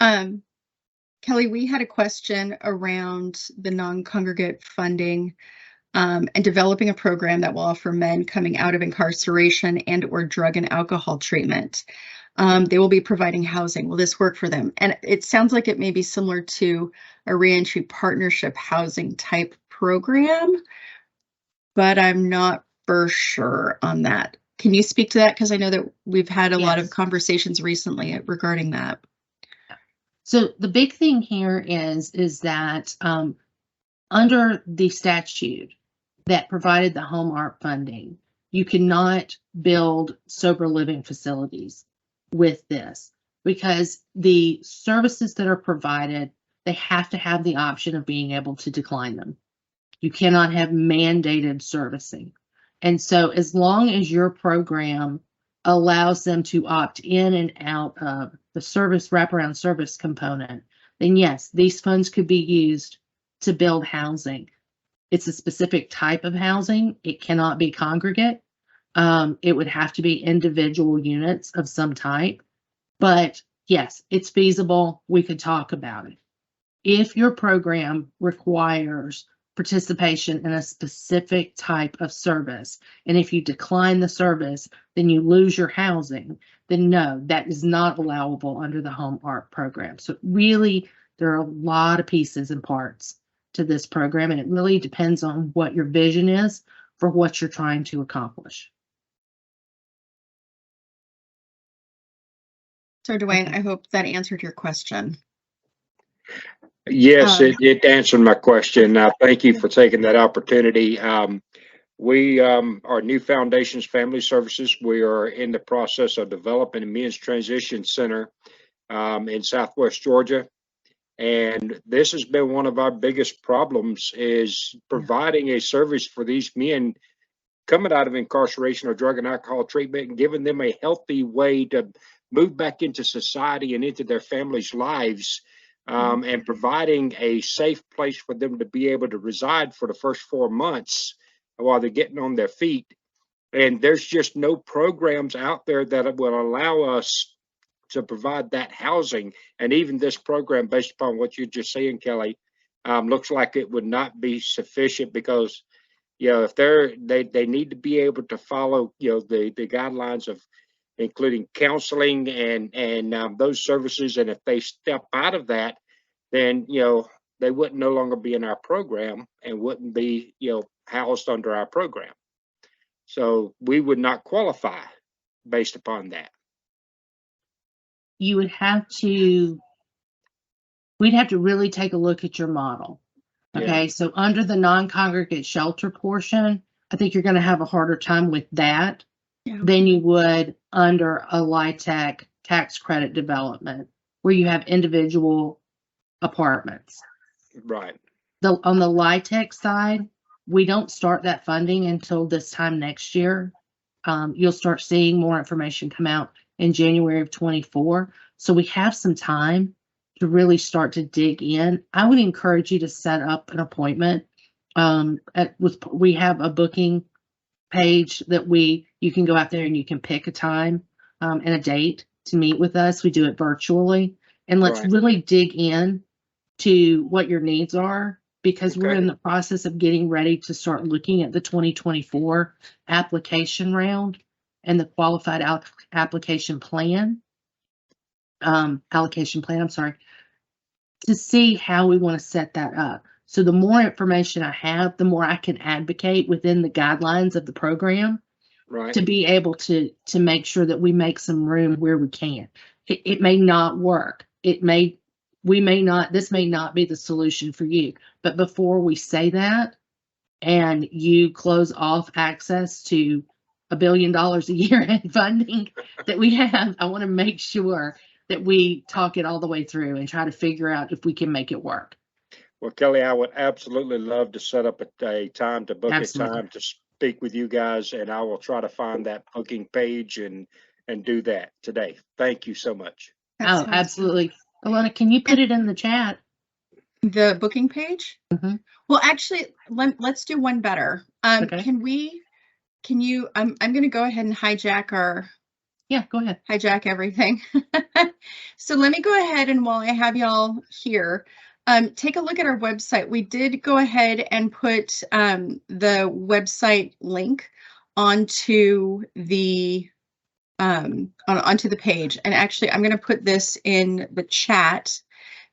Um, Kelly, we had a question around the non-congregate funding and developing a program that will offer men coming out of incarceration and or drug and alcohol treatment. They will be providing housing. Will this work for them? And it sounds like it may be similar to a reentry partnership housing type program, but I'm not for sure on that. Can you speak to that? Because I know that we've had a lot of Yes. conversations recently regarding that. So the big thing here is that under the statute that provided the HOMEARP funding, you cannot build sober living facilities with this because the services that are provided, they have to have the option of being able to decline them. You cannot have mandated servicing. And so as long as your program allows them to opt in and out of the service wraparound service component, then yes, these funds could be used to build housing. It's a specific type of housing. It cannot be congregate. It would have to be individual units of some type. But yes, it's feasible. We could talk about it. If your program requires participation in a specific type of service, and if you decline the service, then you lose your housing, then no, that is not allowable under the HOMEARP program. So really, there are a lot of pieces and parts to this program, and it really depends on what your vision is for what you're trying to accomplish. So Dwayne, I hope that answered your question. Yes, it answered my question. Thank you for taking that opportunity. We are New Foundations Family Services. We are in the process of developing a men's transition center in Southwest Georgia. And this has been one of our biggest problems is providing a service for these men coming out of incarceration or drug and alcohol treatment and giving them a healthy way to move back into society and into their families' lives. And providing a safe place for them to be able to reside for the first 4 months while they're getting on their feet. And there's just no programs out there that will allow us to provide that housing. And even this program, based upon what you're just saying, Kelly, looks like it would not be sufficient because, if they need to be able to follow, the guidelines of including counseling and those services. And if they step out of that, then, they wouldn't no longer be in our program and wouldn't be, housed under our program. So we would not qualify based upon that. We'd have to really take a look at your model. Okay, Yeah. so under the non-congregate shelter portion, I think you're going to have a harder time with that than you would under a LIHTC tax credit development where you have individual apartments. Right. On the LIHTC side, we don't start that funding until this time next year. You'll start seeing more information come out in January of 24. So we have some time to really start to dig in. I would encourage you to set up an appointment. We have a booking page that you can go out there and you can pick a time and a date to meet with us. We do it virtually, and let's really dig in to what your needs are because we're in the process of getting ready to start looking at the 2024 application round and the qualified allocation plan, I'm sorry, to see how we want to set that up. So the more information I have, the more I can advocate within the guidelines of the program to be able to make sure that we make some room where we can. It may not work. This may not be the solution for you. But before we say that and you close off access to $1 billion a year in funding that we have, I want to make sure that we talk it all the way through and try to figure out if we can make it work. Well, Kelly, I would absolutely love to set up a time to book a time to speak with you guys, and I will try to find that booking page and do that today. Thank you so much. Oh, absolutely. Alana, can you put it in the chat? The booking page? Mm-hmm. Well, actually, let's do one better. Okay. I'm going to go ahead and hijack Yeah, go ahead. hijack everything. So let me go ahead, and while I have y'all here, take a look at our website. We did go ahead and put the website link onto the onto the page. And actually, I'm going to put this in the chat,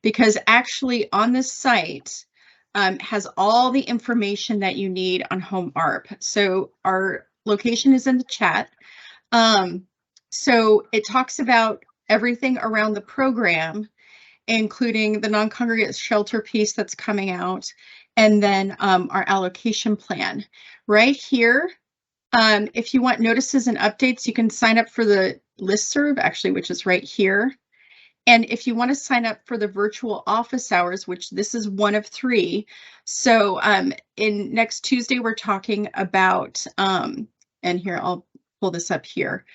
because actually on this site has all the information that you need on HOMEARP. So our location is in the chat. So it talks about everything around the program, including the non-congregate shelter piece that's coming out, and then our allocation plan. Right here, if you want notices and updates, you can sign up for the listserv, actually, which is right here. And if you want to sign up for the virtual office hours, which this is one of 3. So in next Tuesday, we're talking about, and here, I'll pull this up here.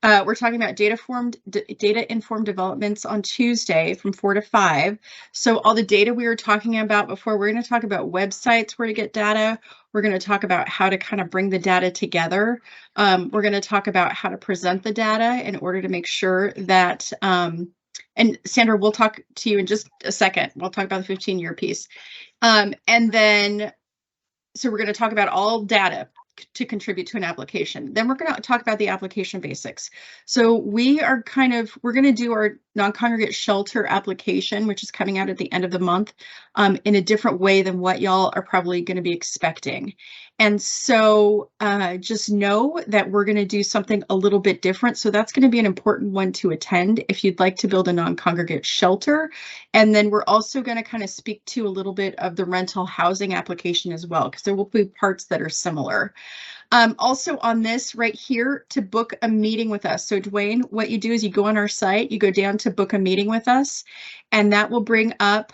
We're talking about data-informed developments on Tuesday from 4 to 5. So all the data we were talking about before, we're going to talk about websites where to get data. We're going to talk about how to kind of bring the data together. We're going to talk about how to present the data in order to make sure that, and Sandra, we'll talk to you in just a second. We'll talk about the 15-year piece. And then, so we're going to talk about all data to contribute to an application. Then we're going to talk about the application basics. So we're going to do our non-congregate shelter application, which is coming out at the end of the month, in a different way than what y'all are probably going to be expecting. And so just know that we're going to do something a little bit different. So that's going to be an important one to attend if you'd like to build a non-congregate shelter. And then we're also going to kind of speak to a little bit of the rental housing application as well, because there will be parts that are similar. Also on this right here, to book a meeting with us. So Dwayne, what you do is you go on our site, you go down to book a meeting with us, and that will bring up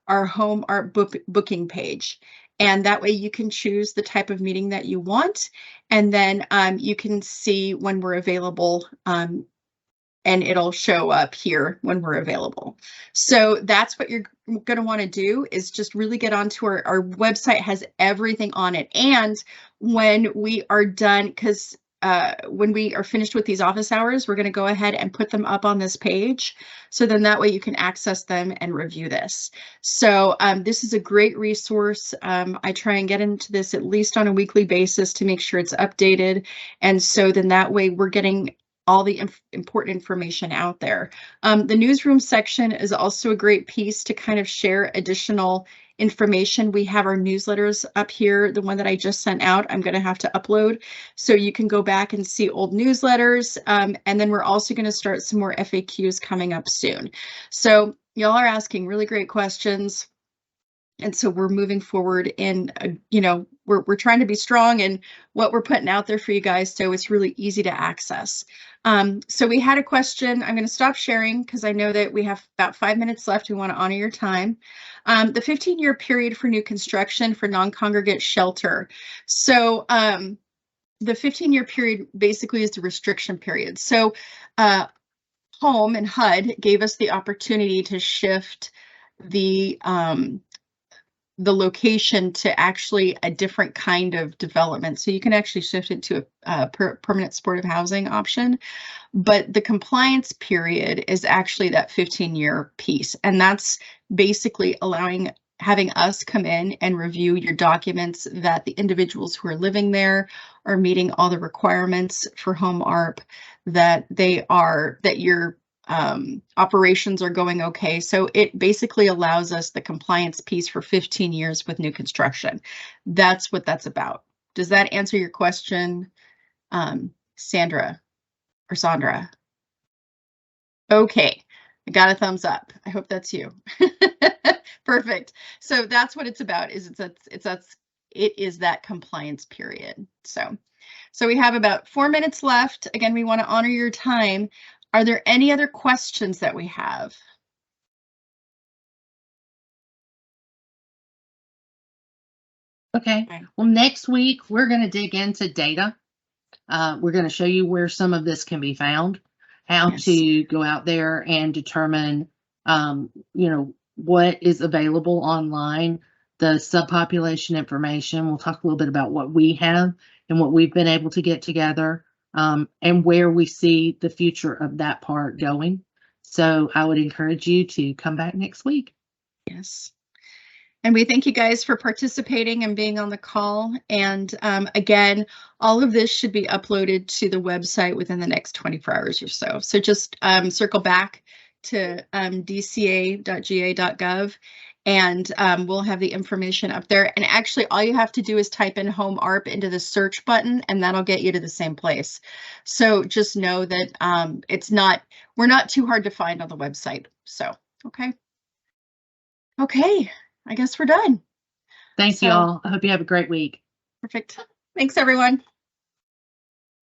our HOMEARP booking page. And that way you can choose the type of meeting that you want. And then you can see when we're available, and it'll show up here when we're available. So that's what you're going to want to do, is just really get onto our website. Has everything on it. And when we are done, because when we are finished with these office hours, we're going to go ahead and put them up on this page. So then that way you can access them and review this. So this is a great resource. I try and get into this at least on a weekly basis to make sure it's updated. And so then that way we're getting all the important information out there. The newsroom section is also a great piece to kind of share additional information. We have our newsletters up here. The one that I just sent out, I'm going to have to upload, so you can go back and see old newsletters. And then we're also going to start some more FAQs coming up soon. So y'all are asking really great questions. And so we're moving forward in, we're trying to be strong in what we're putting out there for you guys, so it's really easy to access. So we had a question. I'm going to stop sharing because I know that we have about 5 minutes left. We want to honor your time. The 15-year period for new construction for non-congregate shelter. So the 15-year period basically is the restriction period. So Home and HUD gave us the opportunity to shift the location to actually a different kind of development. So you can actually shift it to a permanent supportive housing option, but the compliance period is actually that 15-year piece. And that's basically having us come in and review your documents that the individuals who are living there are meeting all the requirements for HOMEARP, that your operations are going okay. So it basically allows us the compliance piece for 15 years with new construction. That's what that's about. Does that answer your question, Sandra or Sandra? Okay, I got a thumbs up. I hope that's you. Perfect. So that's what it's about. It is that compliance period. So we have about 4 minutes left. Again, we want to honor your time. Are there any other questions that we have? Okay. Well, next week we're going to dig into data. We're going to show you where some of this can be found, how to go out there and determine, what is available online, the subpopulation information. We'll talk a little bit about what we have and what we've been able to get together. and where we see the future of that part going. So I would encourage you to come back next week. Yes. And we thank you guys for participating and being on the call. And again, all of this should be uploaded to the website within the next 24 hours or so. So just circle back to dca.ga.gov and we'll have the information up there. And actually, all you have to do is type in HOMEARP into the search button, and that'll get you to the same place. So just know that we're not too hard to find on the website. So, okay. Okay. I guess we're done. Thank you all. I hope you have a great week. Perfect. Thanks, everyone.